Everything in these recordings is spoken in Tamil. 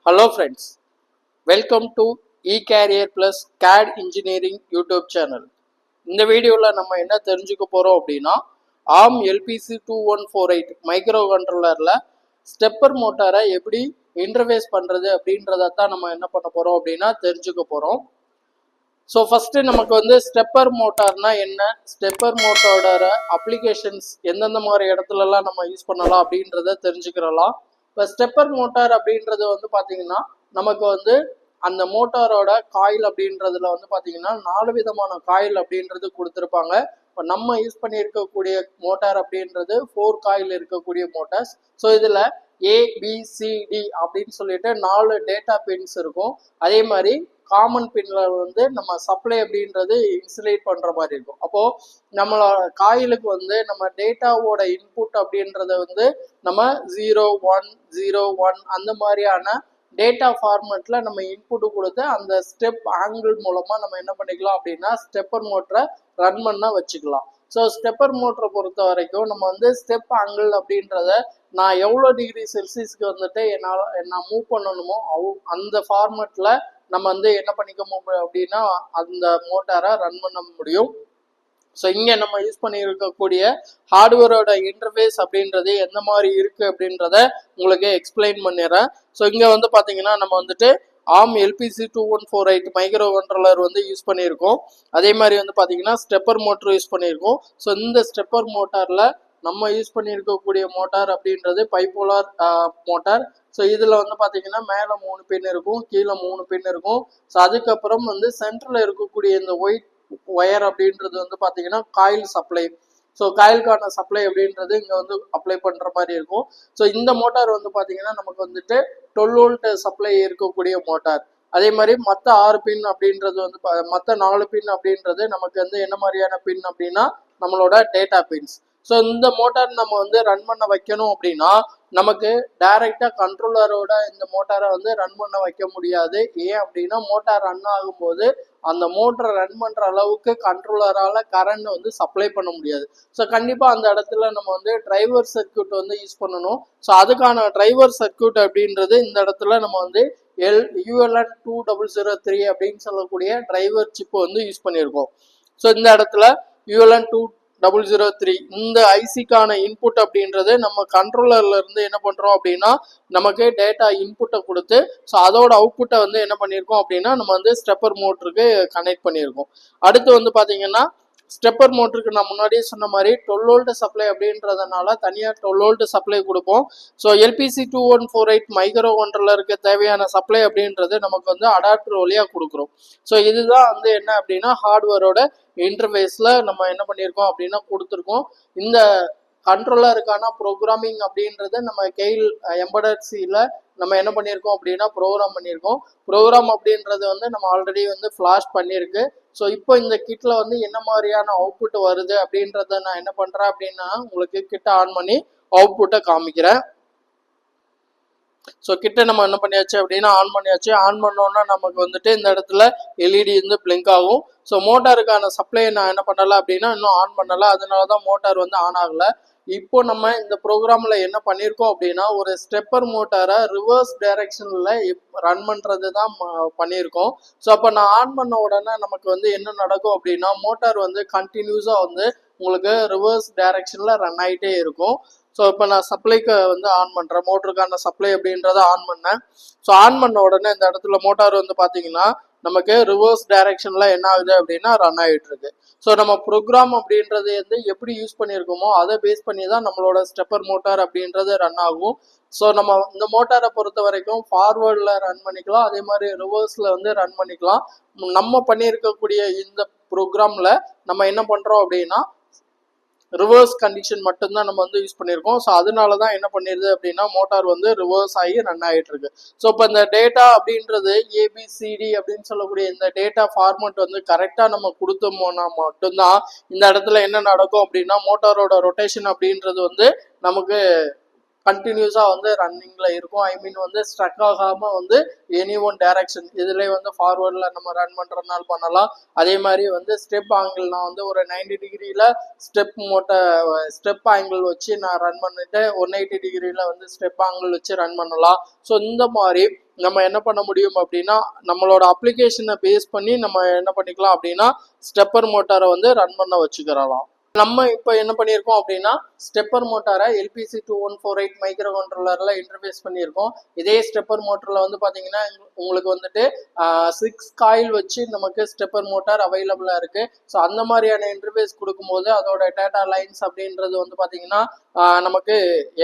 Hello friends, welcome to eCarrier Plus CAD Engineering YouTube channel. இந்த வீடியோவில் நம்ம என்ன தெரிஞ்சுக்க போகிறோம் அப்படின்னா ARM LPC 2148 மைக்ரோ கண்ட்ரோலரில் ஸ்டெப்பர் மோட்டாரை எப்படி இன்டர்ஃபேஸ் பண்ணுறது அப்படின்றத தான் நம்ம என்ன பண்ண போகிறோம் அப்படின்னா தெரிஞ்சுக்க போகிறோம். ஸோ ஃபஸ்ட்டு நமக்கு வந்து ஸ்டெப்பர் மோட்டார்னா என்ன, ஸ்டெப்பர் மோட்டாரோட அப்ளிகேஷன்ஸ் எந்தெந்த மாதிரி இடத்துலலாம் நம்ம யூஸ் பண்ணலாம் அப்படின்றத தெரிஞ்சுக்கிறலாம். இப்போ ஸ்டெப்பர் மோட்டார் அப்படின்றது வந்து பார்த்தீங்கன்னா நமக்கு வந்து அந்த மோட்டாரோட காயில் அப்படின்றதுல வந்து பார்த்தீங்கன்னா 4 விதமான காயில் அப்படின்றது கொடுத்துருப்பாங்க. இப்போ நம்ம யூஸ் பண்ணியிருக்கக்கூடிய மோட்டார் அப்படின்றது 4 காயில் இருக்கக்கூடிய மோட்டார்ஸ். ஸோ இதில் ABCD அப்படின்னு சொல்லிட்டு 4 டேட்டா பின்ஸ் இருக்கும். அதே மாதிரி காமன் பின்ல வந்து நம்ம சப்ளை அப்படின்றது இன்சுலேட் பண்ற மாதிரி இருக்கும். அப்போ நம்மளோட காயிலுக்கு வந்து நம்ம டேட்டாவோட இன்புட் அப்படின்றத வந்து நம்ம 0 1 0 1 அந்த மாதிரியான டேட்டா ஃபார்மேட்ல நம்ம இன்புட் கொடுத்து அந்த ஸ்டெப் ஆங்கிள் மூலமா நம்ம என்ன பண்ணிக்கலாம் அப்படின்னா ஸ்டெப்பர் மோட்டரை ரன் பண்ண வச்சுக்கலாம். ஸோ ஸ்டெப்பர் மோட்டரை பொறுத்த வரைக்கும் நம்ம வந்து ஸ்டெப் ஆங்கிள் அப்படின்றத நான் எவ்வளோ டிகிரி செல்சியஸ்க்கு வந்துட்டு நான் மூவ் பண்ணணுமோ அந்த ஃபார்மேட்ல நம்ம வந்து என்ன பண்ணிக்க முடியும் அப்படின்னா அந்த மோட்டாரை ரன் பண்ண முடியும். ஸோ இங்கே நம்ம யூஸ் பண்ணியிருக்கக்கூடிய ஹார்ட்வேரோட இன்டர்ஃபேஸ் அப்படின்றது எந்த மாதிரி இருக்குது அப்படின்றத உங்களுக்கு எக்ஸ்பிளைன் பண்ணிடுறேன். ஸோ இங்கே வந்து பார்த்தீங்கன்னா நம்ம வந்துட்டு ARM LPC 2148 மைக்ரோ கண்ட்ரோலர் வந்து யூஸ் பண்ணியிருக்கோம். அதே மாதிரி வந்து பார்த்தீங்கன்னா ஸ்டெப்பர் மோட்டர் யூஸ் பண்ணியிருக்கோம். ஸோ இந்த ஸ்டெப்பர் மோட்டாரில் நம்ம யூஸ் பண்ணியிருக்கக்கூடிய மோட்டார் அப்படின்றது பைபோலார் மோட்டார். ஸோ இதில் வந்து பார்த்தீங்கன்னா மேலே 3 பின் இருக்கும், கீழே 3 பின் இருக்கும். ஸோ அதுக்கப்புறம் வந்து சென்டரில் இருக்கக்கூடிய இந்த ஒயிட் ஒயர் அப்படின்றது வந்து பார்த்தீங்கன்னா காயில் சப்ளை. ஸோ காயிலுக்கான சப்ளை அப்படின்றது இங்கே வந்து அப்ளை பண்ணுற மாதிரி இருக்கும். ஸோ இந்த மோட்டார் வந்து பார்த்தீங்கன்னா நமக்கு வந்துட்டு 12 வோல்ட் சப்ளை இருக்கக்கூடிய மோட்டார். அதே மாதிரி மற்ற 6 பின் அப்படின்றது வந்து மற்ற 4 பின் அப்படின்றது நமக்கு வந்து என்ன மாதிரியான பின் அப்படின்னா நம்மளோட டேட்டா பின்ஸ். ஸோ இந்த மோட்டார் நம்ம வந்து ரன் பண்ண வைக்கணும் அப்படின்னா நமக்கு டைரெக்டாக கண்ட்ரோலரோட இந்த மோட்டாரை வந்து ரன் பண்ண வைக்க முடியாது. ஏன் அப்படின்னா மோட்டார் ரன் ஆகும்போது அந்த மோட்டரை ரன் பண்ணுற அளவுக்கு கண்ட்ரோலரால் கரண்ட் வந்து சப்ளை பண்ண முடியாது. ஸோ கண்டிப்பாக அந்த இடத்துல நம்ம வந்து டிரைவர் சர்க்கியூட் வந்து யூஸ் பண்ணணும். ஸோ அதுக்கான டிரைவர் சர்க்கியூட் அப்படின்றது இந்த இடத்துல நம்ம வந்து ULN 2003 அப்படின்னு சொல்லக்கூடிய டிரைவர் சிப்பு வந்து யூஸ் பண்ணியிருக்கோம். ஸோ இந்த இடத்துல ULN 2003 இந்த ஐசிக்கான இன்புட் அப்படின்றது நம்ம கண்ட்ரோலர்ல இருந்து என்ன பண்றோம் அப்படின்னா நமக்கு டேட்டா இன்புட்டை கொடுத்து ஸோ அதோட அவுட்புட்டை வந்து என்ன பண்ணியிருக்கோம் அப்படின்னா நம்ம வந்து ஸ்டெப்பர் மோட்டருக்கு கனெக்ட் பண்ணியிருக்கோம். அடுத்து வந்து பார்த்தீங்கன்னா ஸ்டெப்பர் மோட்டருக்கு நான் முன்னாடியே சொன்ன மாதிரி 12 வோல்ட் சப்ளை அப்படின்றதுனால தனியாக 12 வோல்ட் சப்ளை கொடுப்போம். ஸோ LPC 2148 மைக்ரோ கண்ட்ரோலருக்கு தேவையான சப்ளை அப்படின்றது நமக்கு வந்து அடாப்டர் வழியாக கொடுக்குறோம். ஸோ இதுதான் வந்து என்ன அப்படின்னா ஹார்ட்வேரோட இன்டர்ஃபேஸில் நம்ம என்ன பண்ணியிருக்கோம் அப்படின்னா கொடுத்துருக்கோம். இந்த கண்ட்ரோலருக்கான ப்ரோக்ராமிங் அப்படின்றத நம்ம கெயில் எம்படட் சியில் நம்ம என்ன பண்ணியிருக்கோம் அப்படின்னா ப்ரோக்ராம் பண்ணியிருக்கோம். ப்ரோக்ராம் அப்படின்றது வந்து நம்ம ஆல்ரெடி வந்து ஃப்ளாஷ் பண்ணியிருக்கு. ஸோ இப்போ இந்த கிட்டில் வந்து என்ன மாதிரியான அவுட்புட் வருது அப்படின்றத நான் என்ன பண்ணுறேன் அப்படின்னா உங்களுக்கு கிட்ட ஆன் பண்ணி அவுட்புட்டை காமிக்கிறேன். ஸோ கிட்ட நம்ம என்ன பண்ணியாச்சு அப்படின்னா ஆன் பண்ணியாச்சு. ஆன் பண்ணோன்னா நமக்கு வந்துட்டு இந்த இடத்துல எல்இடி வந்து பிளிங்க் ஆகும். ஸோ மோட்டாருக்கான சப்ளை நான் என்ன பண்ணலை அப்படின்னா இன்னும் ஆன் பண்ணலை, அதனால தான் மோட்டார் வந்து ஆன் ஆகலை. இப்போ நம்ம இந்த ப்ரோக்ராமில் என்ன பண்ணியிருக்கோம் அப்படின்னா ஒரு ஸ்டெப்பர் மோட்டாரை ரிவர்ஸ் டைரக்ஷனில் ரன் பண்ணுறது தான் பண்ணியிருக்கோம். ஸோ அப்போ நான் ஆன் பண்ண உடனே நமக்கு வந்து என்ன நடக்கும் அப்படின்னா மோட்டார் வந்து கண்டினியூஸாக வந்து உங்களுக்கு ரிவர்ஸ் டைரக்ஷனில் ரன் ஆகிட்டே இருக்கும். ஸோ இப்போ நான் சப்ளைக்கு வந்து ஆன் பண்ணுறேன், மோட்டருக்கான சப்ளை அப்படின்றத ஆன் பண்ணேன். ஸோ ஆன் பண்ண உடனே இந்த இடத்துல மோட்டார் வந்து பார்த்தீங்கன்னா நமக்கு ரிவர்ஸ் டைரக்ஷனில் என்ன ஆகுது அப்படின்னா ரன் ஆகிட்டு இருக்கு. ஸோ நம்ம ப்ரோக்ராம் அப்படின்றது வந்து எப்படி யூஸ் பண்ணியிருக்கோமோ அதை பேஸ் பண்ணி தான் நம்மளோட ஸ்டெப்பர் மோட்டார் அப்படின்றது ரன் ஆகும். ஸோ நம்ம இந்த மோட்டாரை பொறுத்த வரைக்கும் ஃபார்வேர்டில் ரன் பண்ணிக்கலாம், அதே மாதிரி ரிவர்ஸில் வந்து ரன் பண்ணிக்கலாம். நம்ம பண்ணியிருக்கக்கூடிய இந்த ப்ரோக்ராமில் நம்ம என்ன பண்ணுறோம் அப்படின்னா ரிவர்ஸ் கண்டிஷன் மட்டும்தான் நம்ம வந்து யூஸ் பண்ணியிருக்கோம். ஸோ அதனால தான் என்ன பண்ணிடுது அப்படின்னா மோட்டார் வந்து ரிவர்ஸ் ஆகி ரன் ஆகிட்டு இருக்கு. ஸோ இப்போ இந்த டேட்டா அப்படின்றது ABCD அப்படின்னு சொல்லக்கூடிய இந்த டேட்டா ஃபார்மேட் வந்து கரெக்டாக நம்ம கொடுத்தோம்னா மட்டும்தான் இந்த இடத்துல என்ன நடக்கும் அப்படின்னா மோட்டாரோட ரொட்டேஷன் அப்படின்றது வந்து நமக்கு கண்டினியூஸாக வந்து ரன்னிங்கில் இருக்கும். ஐ மீன் வந்து ஸ்ட்ரக் ஆகாமல் வந்து எனி ஒன் டைரக்ஷன் இதில் வந்து ஃபார்வர்டில் நம்ம ரன் பண்ணுறதுனால பண்ணலாம். அதே மாதிரி வந்து ஸ்டெப் ஆங்கிள் நான் வந்து ஒரு 90 டிகிரியில் ஸ்டெப் ஆங்கிள் வச்சு நான் ரன் பண்ணிட்டு 180 டிகிரியில் வந்து ஸ்டெப் ஆங்கிள் வச்சு ரன் பண்ணலாம். ஸோ இந்த மாதிரி நம்ம என்ன பண்ண முடியும் அப்படின்னா நம்மளோட அப்ளிகேஷனை பேஸ் பண்ணி நம்ம என்ன பண்ணிக்கலாம் அப்படின்னா ஸ்டெப்பர் மோட்டாரை வந்து ரன் பண்ண வச்சுக்கிறலாம். நம்ம இப்போ என்ன பண்ணியிருக்கோம் அப்படின்னா ஸ்டெப்பர் மோட்டாரை LPC 2148 மைக்ரோ கண்ட்ரோலரில் இன்டர்ஃபேஸ் பண்ணியிருக்கோம். இதே ஸ்டெப்பர் மோட்டரில் வந்து பார்த்தீங்கன்னா உங்களுக்கு வந்துட்டு 6 காயில் வச்சு நமக்கு ஸ்டெப்பர் மோட்டார் அவைலபிளாக இருக்குது. ஸோ அந்த மாதிரியான இன்டர்ஃபேஸ் கொடுக்கும்போது அதோட டேட்டா லைன்ஸ் அப்படின்றது வந்து பார்த்தீங்கன்னா நமக்கு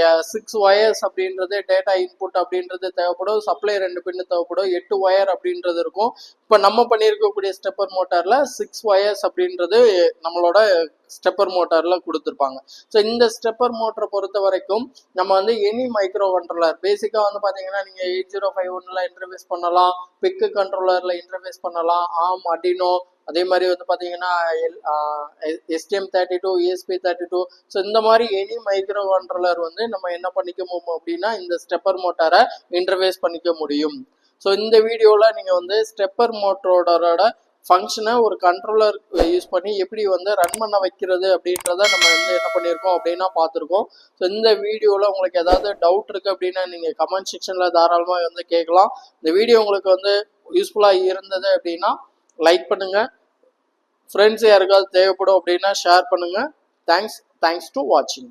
6 ஒயர்ஸ் அப்படின்றது டேட்டா இன்புட் அப்படின்றது தேவைப்படும். சப்ளை 2 பின்னு தேவைப்படும். 8 ஒயர் அப்படின்றது இருக்கும். இப்போ நம்ம பண்ணியிருக்கக்கூடிய ஸ்டெப்பர் மோட்டாரில் 6 ஒயர்ஸ் அப்படின்றது நம்மளோட ஸ்டெப்பர் மோட்டாரில் கொடுத்துருப்பாங்க. ஸோ இந்த ஸ்டெப்பர் மோட்டரை பொறுத்த வரைக்கும் நம்ம வந்து எனி மைக்ரோ கண்ட்ரோலர் பேசிக்காக வந்து பார்த்தீங்கன்னா நீங்கள் 8051 இன்டர்ஃபேஸ் பண்ணலாம், பிக்கு கண்ட்ரோலரில் இன்டர்ஃபேஸ் பண்ணலாம், ஆம் அடினோ, அதே மாதிரி வந்து பார்த்தீங்கன்னா STM32 ESP32. ஸோ இந்த மாதிரி எனி மைக்ரோ கண்ட்ரோலர் வந்து நம்ம என்ன பண்ணிக்க முடியும் அப்படின்னா இந்த ஸ்டெப்பர் மோட்டாரை இன்டர்ஃபேஸ் பண்ணிக்க முடியும். ஸோ இந்த வீடியோவில் நீங்கள் வந்து ஸ்டெப்பர் மோட்டரோட ஃபங்க்ஷனை ஒரு கண்ட்ரோலர் யூஸ் பண்ணி எப்படி வந்து ரன் பண்ண வைக்கிறது அப்படின்றத நம்ம வந்து என்ன பண்ணியிருக்கோம் அப்படின்னா பார்த்துருக்கோம். ஸோ இந்த வீடியோவில் உங்களுக்கு ஏதாவது டவுட் இருக்குது அப்படின்னா நீங்கள் கமெண்ட் செக்ஷனில் தாராளமாக வந்து கேட்கலாம். இந்த வீடியோ உங்களுக்கு வந்து யூஸ்ஃபுல்லாக இருந்தது அப்படின்னா லைக் பண்ணுங்கள், ஃப்ரெண்ட்ஸ் யாருக்காவது தேவைப்படும் அப்படின்னா ஷேர் பண்ணுங்கள். தேங்க்ஸ் டு வாட்சிங்.